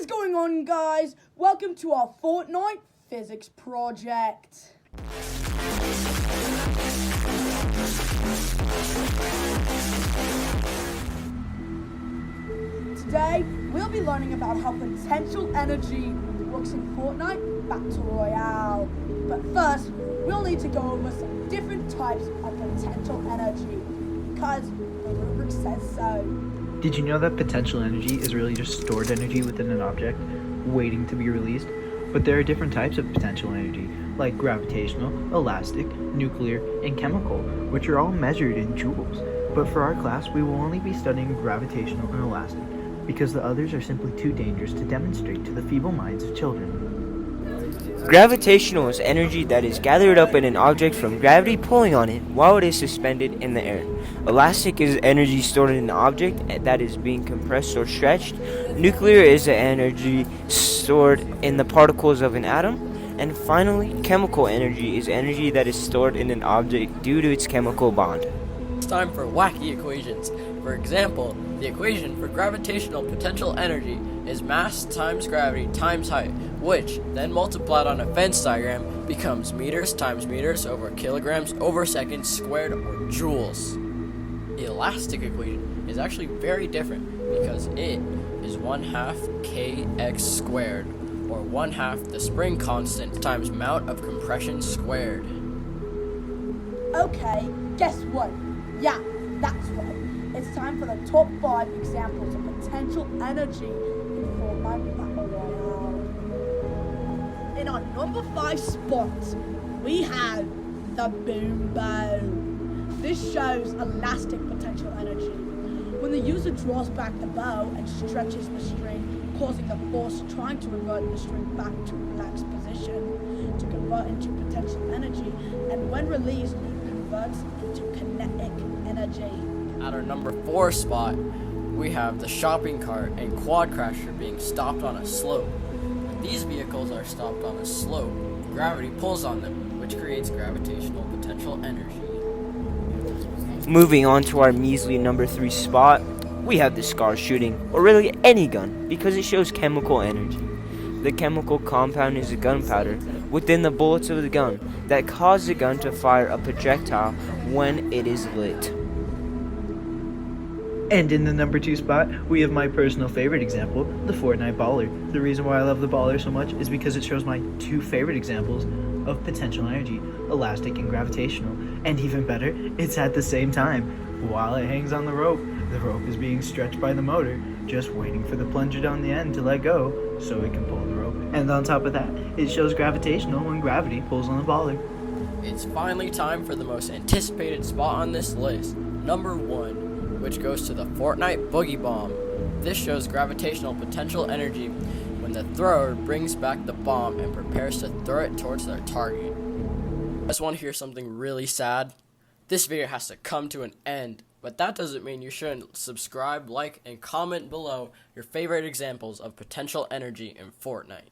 going on, guys? Welcome to our Fortnite Physics project. Today, we'll be learning about how potential energy works in Fortnite Battle Royale. But first, we'll need to go over some different types of potential energy, because the rubric says so. Did you know that potential energy is really just stored energy within an object, waiting to be released? But there are different types of potential energy, like gravitational, elastic, nuclear, and chemical, which are all measured in joules. But for our class, we will only be studying gravitational and elastic, because the others are simply too dangerous to demonstrate to the feeble minds of children. Gravitational is energy that is gathered up in an object from gravity pulling on it while it is suspended in the air. Elastic is energy stored in an object that is being compressed or stretched. Nuclear is the energy stored in the particles of an atom. And finally, chemical energy is energy that is stored in an object due to its chemical bond. It's time for wacky equations. For example, the equation for gravitational potential energy is mass times gravity times height, which, then multiplied on a Venn diagram, becomes meters times meters over kilograms over seconds squared, or joules. The elastic equation is actually very different because it is 1/2 kx squared, or 1/2 the spring constant times amount of compression squared. Okay, guess what? Yeah, that's right. It's time for the top 5 examples of potential energy in Fortnite Battle Royale. In our number 5 spot, we have the boom bow. This shows elastic potential energy. When the user draws back the bow and stretches the string, causing the force trying to revert the string back to relaxed position to convert into potential energy, and when released, converts into kinetic energy. At our number 4 spot, we have the shopping cart and quad crasher being stopped on a slope. When these vehicles are stopped on a slope, gravity pulls on them, which creates gravitational potential energy. Moving on to our measly number 3 spot, we have the SCAR shooting, or really any gun, because it shows chemical energy. The chemical compound is a gunpowder within the bullets of the gun that cause the gun to fire a projectile when it is lit. And in the number 2 spot, we have my personal favorite example, the Fortnite baller. The reason why I love the baller so much is because it shows my 2 favorite examples of potential energy, elastic and gravitational. And even better, it's at the same time. While it hangs on the rope is being stretched by the motor, just waiting for the plunger down the end to let go so it can pull the rope. And on top of that, it shows gravitational when gravity pulls on the baller. It's finally time for the most anticipated spot on this list, number 1, which goes to the Fortnite Boogie Bomb. This shows gravitational potential energy when the thrower brings back the bomb and prepares to throw it towards their target. I just want to hear something really sad. This video has to come to an end, but that doesn't mean you shouldn't subscribe, like, and comment below your favorite examples of potential energy in Fortnite.